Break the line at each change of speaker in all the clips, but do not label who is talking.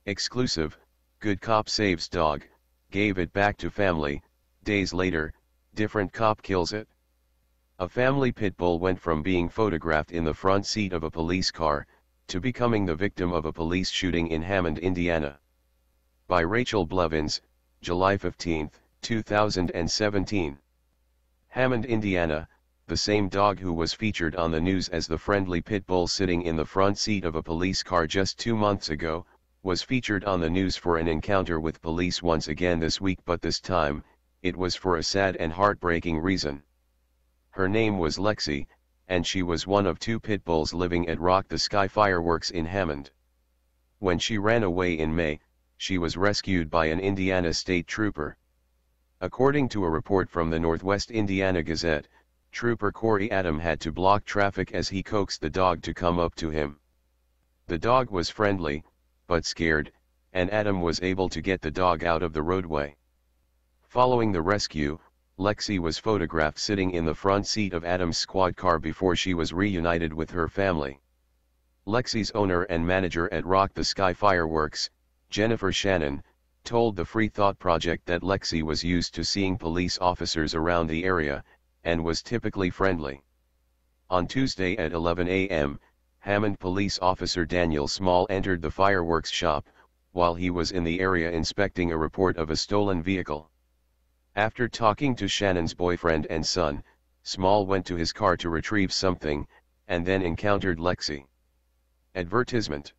Exclusive, good cop saves dog, gave it back to family, days later, different cop kills it. A family pit bull went from being photographed in the front seat of a police car, to becoming the victim of a police shooting in Hammond, Indiana. By Rachel Blevins, July 15, 2017. Hammond, Indiana, the same dog who was featured on the news as the friendly pit bull sitting in the front seat of a police car just 2 months ago, was featured on the news for an encounter with police once again this week, but this time, it was for a sad and heartbreaking reason. Her name was Lexi, and she was one of 2 pit bulls living at Rock the Sky Fireworks in Hammond. When she ran away in May, she was rescued by an Indiana state trooper. According to a report from the Northwest Indiana Gazette, Trooper Corey Adam had to block traffic as he coaxed the dog to come up to him. The dog was friendly, but scared, and Adam was able to get the dog out of the roadway. Following the rescue, Lexi was photographed sitting in the front seat of Adam's squad car before she was reunited with her family. Lexi's owner and manager at Rock the Sky Fireworks, Jennifer Shannon, told the Free Thought Project that Lexi was used to seeing police officers around the area, and was typically friendly. On Tuesday at 11 a.m., Hammond police officer Daniel Small entered the fireworks shop, while he was in the area inspecting a report of a stolen vehicle. After talking to Shannon's boyfriend and son, Small went to his car to retrieve something, and then encountered Lexi. Advertisement.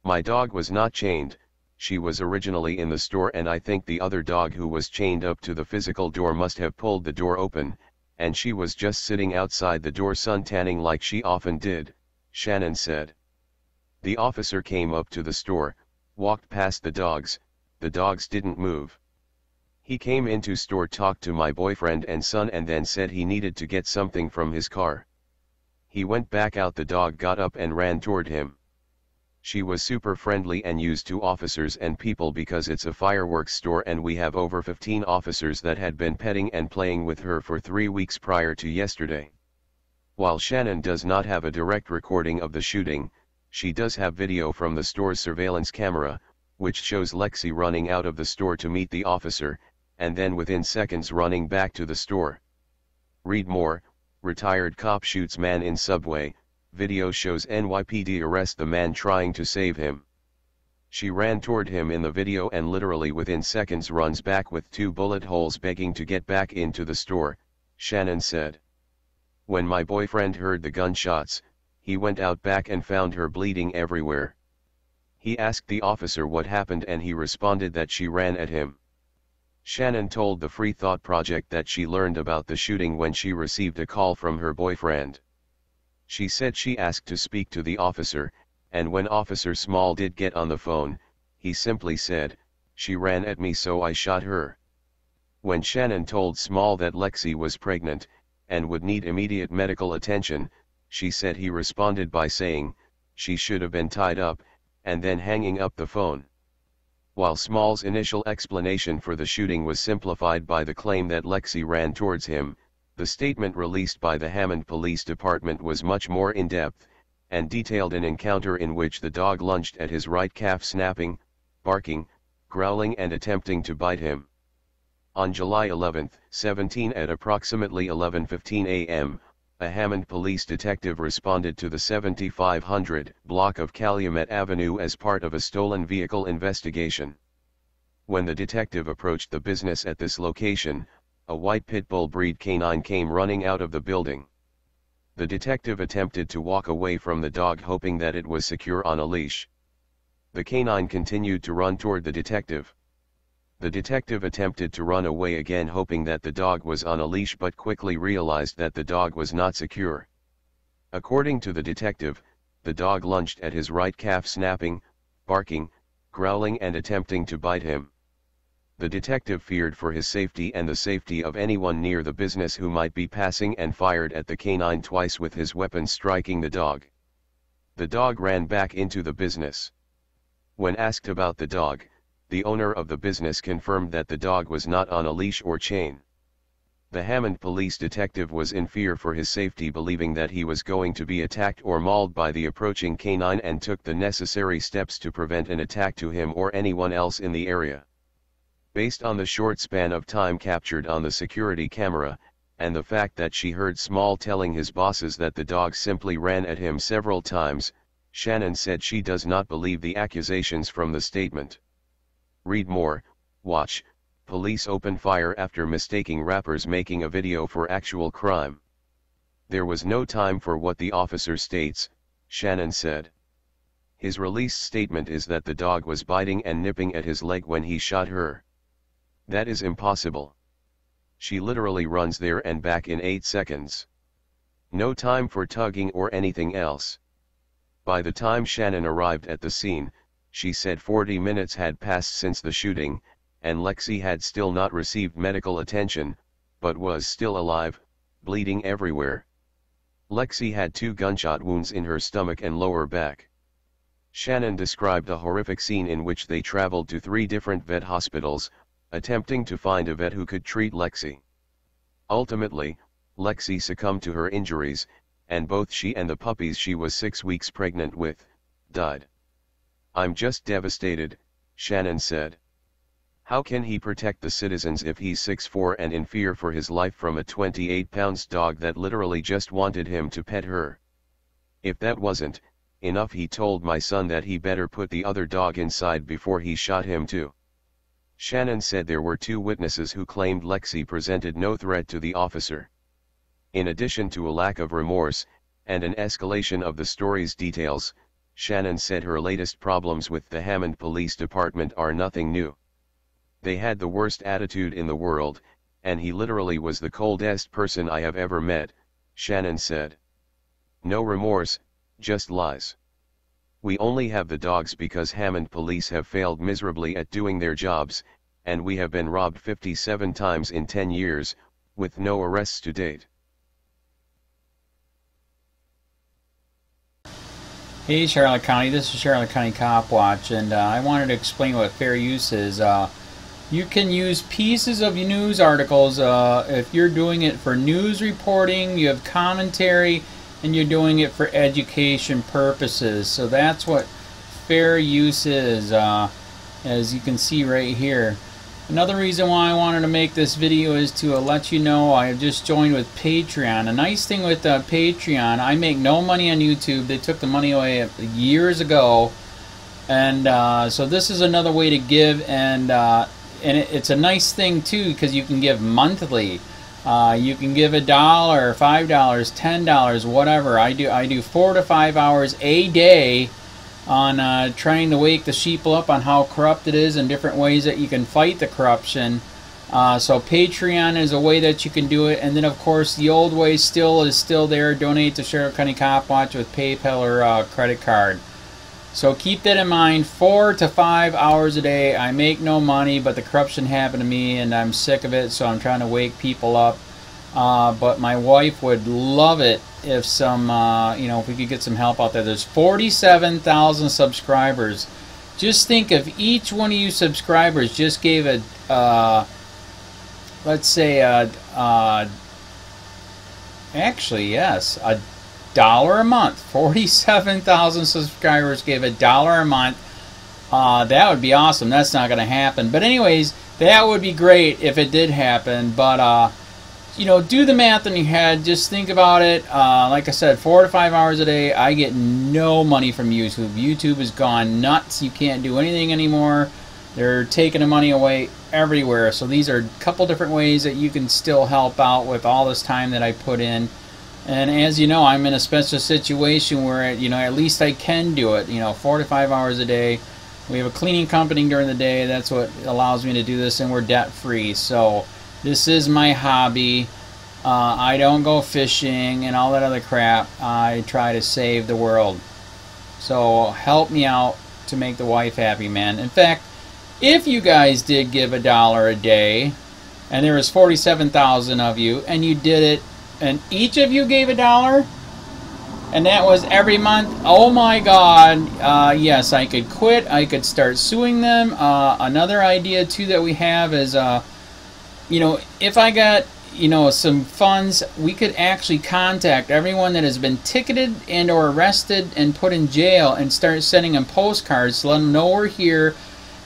My dog was not chained, she was originally in the store, and I think the other dog who was chained up to the physical door must have pulled the door open, and she was just sitting outside the door suntanning like she often did, Shannon said. The officer came up to the store, walked past the dogs didn't move. He came into store, talked to my boyfriend and son, and then said he needed to get something from his car. He went back out, the dog got up and ran toward him. She was super friendly and used to officers and people because it's a fireworks store, and we have over 15 officers that had been petting and playing with her for 3 weeks prior to yesterday. While Shannon does not have a direct recording of the shooting, she does have video from the store's surveillance camera, which shows Lexi running out of the store to meet the officer, and then within seconds running back to the store. Read more. Retired cop shoots man in subway, video shows NYPD arrest the man trying to save him. She ran toward him in the video and literally within seconds runs back with 2 bullet holes begging to get back into the store, Shannon said. When my boyfriend heard the gunshots, he went out back and found her bleeding everywhere. He asked the officer what happened and he responded that she ran at him. Shannon told the Free Thought Project that she learned about the shooting when she received a call from her boyfriend. She said she asked to speak to the officer, and when Officer Small did get on the phone, he simply said, "She ran at me so I shot her." When Shannon told Small that Lexi was pregnant, and would need immediate medical attention, she said he responded by saying, "She should have been tied up," and then hanging up the phone. While Small's initial explanation for the shooting was simplified by the claim that Lexi ran towards him, the statement released by the Hammond Police Department was much more in-depth, and detailed an encounter in which the dog lunged at his right calf, snapping, barking, growling and attempting to bite him. On July 11, 17 at approximately 11:15 a.m., a Hammond police detective responded to the 7500 block of Calumet Avenue as part of a stolen vehicle investigation. When the detective approached the business at this location, a white pit bull breed canine came running out of the building. The detective attempted to walk away from the dog, hoping that it was secure on a leash. The canine continued to run toward the detective. The detective attempted to run away again, hoping that the dog was on a leash, but quickly realized that the dog was not secure. According to the detective, the dog lunged at his right calf, snapping, barking, growling and attempting to bite him. The detective feared for his safety and the safety of anyone near the business who might be passing, and fired at the canine twice with his weapon, striking the dog. The dog ran back into the business. When asked about the dog, the owner of the business confirmed that the dog was not on a leash or chain. The Hammond police detective was in fear for his safety, believing that he was going to be attacked or mauled by the approaching canine, and took the necessary steps to prevent an attack to him or anyone else in the area. Based on the short span of time captured on the security camera, and the fact that she heard Small telling his bosses that the dog simply ran at him several times, Shannon said she does not believe the accusations from the statement. Read more. Watch, police open fire after mistaking rappers making a video for actual crime. There was no time for what the officer states, Shannon said. His release statement is that the dog was biting and nipping at his leg when he shot her. That is impossible. She literally runs there and back in 8 seconds. No time for tugging or anything else. By the time Shannon arrived at the scene, she said 40 minutes had passed since the shooting, and Lexi had still not received medical attention, but was still alive, bleeding everywhere. Lexi had 2 gunshot wounds in her stomach and lower back. Shannon described a horrific scene in which they traveled to 3 different vet hospitals, attempting to find a vet who could treat Lexi. Ultimately, Lexi succumbed to her injuries, and both she and the puppies she was 6 weeks pregnant with, died. I'm just devastated, Shannon said. How can he protect the citizens if he's 6'4" and in fear for his life from a 28-pound dog that literally just wanted him to pet her? If that wasn't enough, he told my son that he better put the other dog inside before he shot him too. Shannon said there were 2 witnesses who claimed Lexi presented no threat to the officer. In addition to a lack of remorse, and an escalation of the story's details, Shannon said her latest problems with the Hammond Police Department are nothing new. They had the worst attitude in the world, and he literally was the coldest person I have ever met, Shannon said. No remorse, just lies. We only have the dogs because Hammond police have failed miserably at doing their jobs, and we have been robbed 57 times in 10 years, with no arrests to date.
Hey Charlotte County, this is Charlotte County Cop Watch, and I wanted to explain what fair use is. You can use pieces of news articles if you're doing it for news reporting, you have commentary, and you're doing it for education purposes. So that's what fair use is, as you can see right here. Another reason why I wanted to make this video is to let you know I have just joined with Patreon. A nice thing with Patreon, I make no money on YouTube. They took the money away years ago, and so this is another way to give, and it's a nice thing too because you can give monthly. You can give $1, $5, $10, whatever. I do 4 to 5 hours a day on trying to wake the sheep up on how corrupt it is and different ways that you can fight the corruption. So Patreon is a way that you can do it, and then of course the old way is still there. Donate to Sheriff County Cop Watch with PayPal or credit card. So keep that in mind. 4 to 5 hours a day. I make no money, but the corruption happened to me and I'm sick of it, so I'm trying to wake people up. But my wife would love it if if we could get some help out there. There's 47,000 subscribers. Just think if each one of you subscribers just gave let's say actually yes, $1 a month. 47,000 subscribers gave $1 a month. That would be awesome. That's not going to happen. But anyways, that would be great if it did happen. But do the math in your head. Just think about it. Like I said, 4 to 5 hours a day. I get no money from YouTube. YouTube has gone nuts. You can't do anything anymore. They're taking the money away everywhere. So these are a couple different ways that you can still help out with all this time that I put in. And as you know, I'm in a special situation where, at least I can do it, 4 to 5 hours a day. We have a cleaning company during the day. That's what allows me to do this, and we're debt-free. So this is my hobby. I don't go fishing and all that other crap. I try to save the world. So help me out to make the wife happy, man. In fact, if you guys did give $1 a day, and there was 47,000 of you, and you did it, and each of you gave $1, and that was every month, oh my God, yes, I could quit. I could start suing them. Another idea too that we have is, if I got, you know, some funds, we could actually contact everyone that has been ticketed and or arrested and put in jail and start sending them postcards to let them know we're here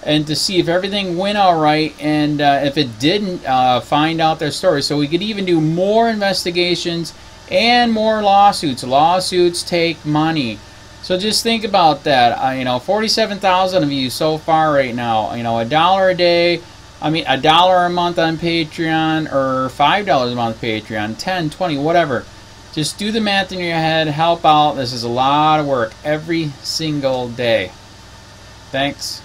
and to see if everything went all right, and if it didn't, find out their story. So we could even do more investigations and more lawsuits. Lawsuits take money. So just think about that. You know, 47,000 of you so far right now. You know, $1 a day. I mean, $1 a month on Patreon, or $5 a month Patreon, 10, 20, whatever. Just do the math in your head. Help out. This is a lot of work every single day. Thanks.